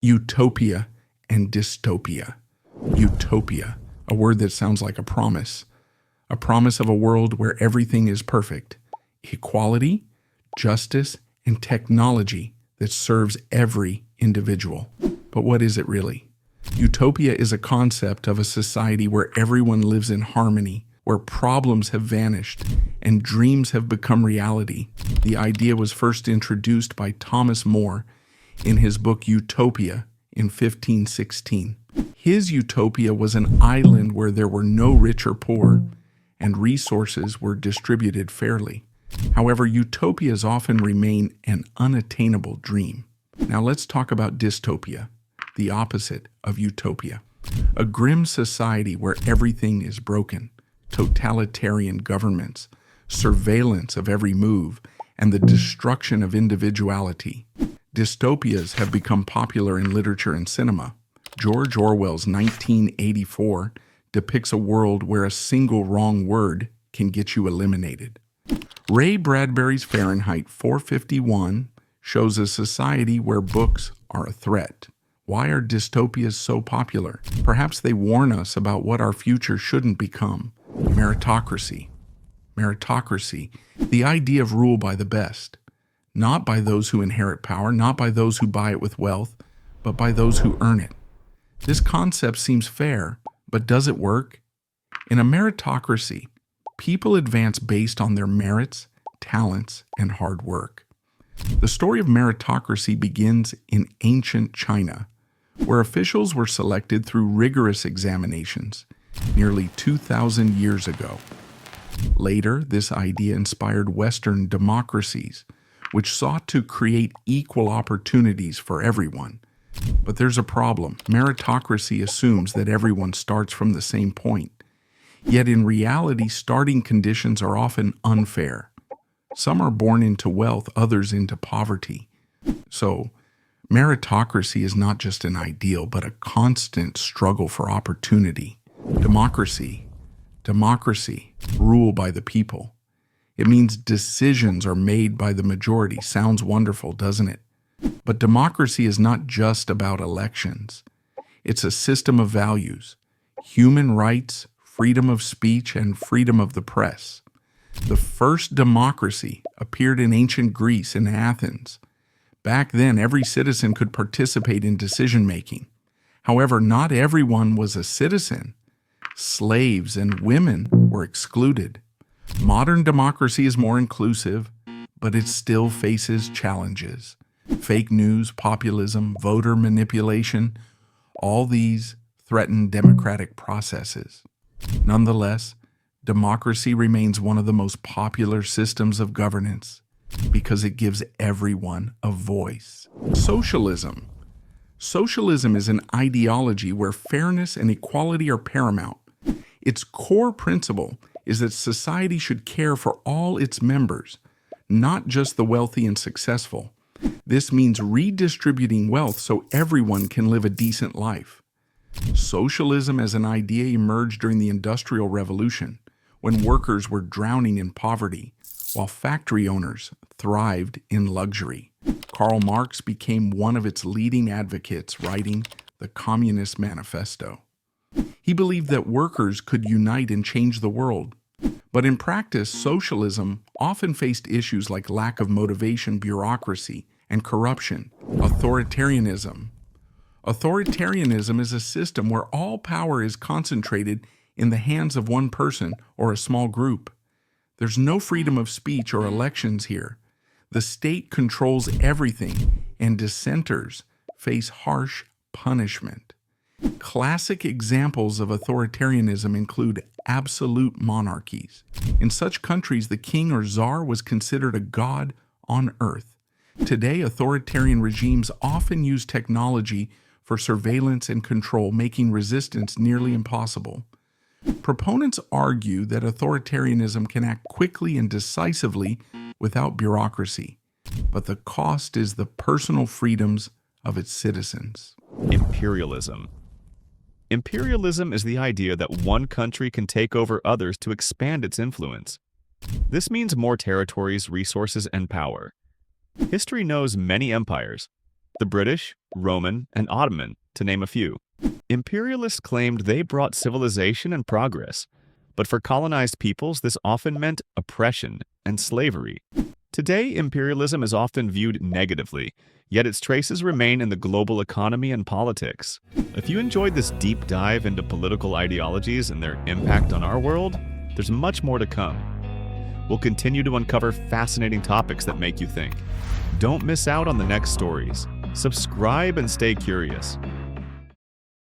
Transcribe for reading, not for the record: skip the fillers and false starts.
Utopia and Dystopia. Utopia, a word that sounds like a promise of a world where everything is perfect, equality, justice, and technology that serves every individual. But what is it really? Utopia is a concept of a society where everyone lives in harmony, where problems have vanished and dreams have become reality. The idea was first introduced by Thomas More in his book Utopia in 1516. His utopia was an island where there were no rich or poor, and resources were distributed fairly. However, utopias often remain an unattainable dream. Now let's talk about dystopia, the opposite of utopia. A grim society where everything is broken, totalitarian governments, surveillance of every move, and the destruction of individuality. Dystopias have become popular in literature and cinema. George Orwell's 1984 depicts a world where a single wrong word can get you eliminated. Ray Bradbury's Fahrenheit 451 shows a society where books are a threat. Why are dystopias so popular? Perhaps they warn us about what our future shouldn't become. Meritocracy. Meritocracy, the idea of rule by the best. Not by those who inherit power, not by those who buy it with wealth, but by those who earn it. This concept seems fair, but does it work? In a meritocracy, people advance based on their merits, talents, and hard work. The story of meritocracy begins in ancient China, where officials were selected through rigorous examinations nearly 2,000 years ago. Later, this idea inspired Western democracies, which sought to create equal opportunities for everyone. But there's a problem. Meritocracy assumes that everyone starts from the same point. Yet in reality, starting conditions are often unfair. Some are born into wealth, others into poverty. So, meritocracy is not just an ideal, but a constant struggle for opportunity. Democracy, rule by the people. It means decisions are made by the majority. Sounds wonderful, doesn't it? But democracy is not just about elections. It's a system of values, human rights, freedom of speech, and freedom of the press. The first democracy appeared in ancient Greece in Athens. Back then, every citizen could participate in decision-making. However, not everyone was a citizen. Slaves and women were excluded. Modern democracy is more inclusive, but it still faces challenges. Fake news, populism, voter manipulation, all these threaten democratic processes. Nonetheless, democracy remains one of the most popular systems of governance because it gives everyone a voice. Socialism. Socialism is an ideology where fairness and equality are paramount. Its core principle is that society should care for all its members, not just the wealthy and successful. This means redistributing wealth so everyone can live a decent life. Socialism as an idea emerged during the Industrial Revolution, when workers were drowning in poverty, while factory owners thrived in luxury. Karl Marx became one of its leading advocates, writing the Communist Manifesto. He believed that workers could unite and change the world. But in practice, socialism often faced issues like lack of motivation, bureaucracy, and corruption. Authoritarianism. Authoritarianism is a system where all power is concentrated in the hands of one person or a small group. There's no freedom of speech or elections here. The state controls everything, and dissenters face harsh punishment. Classic examples of authoritarianism include absolute monarchies. In such countries, the king or czar was considered a god on earth. Today, authoritarian regimes often use technology for surveillance and control, making resistance nearly impossible. Proponents argue that authoritarianism can act quickly and decisively without bureaucracy, but the cost is the personal freedoms of its citizens. Imperialism. Imperialism is the idea that one country can take over others to expand its influence. This means more territories, resources, and power. History knows many empires. the British, Roman, and Ottoman, to name a few. Imperialists claimed they brought civilization and progress, but for colonized peoples, this often meant oppression and slavery. Today, imperialism is often viewed negatively, yet its traces remain in the global economy and politics. If you enjoyed this deep dive into political ideologies and their impact on our world, there's much more to come. We'll continue to uncover fascinating topics that make you think. Don't miss out on the next stories. Subscribe and stay curious.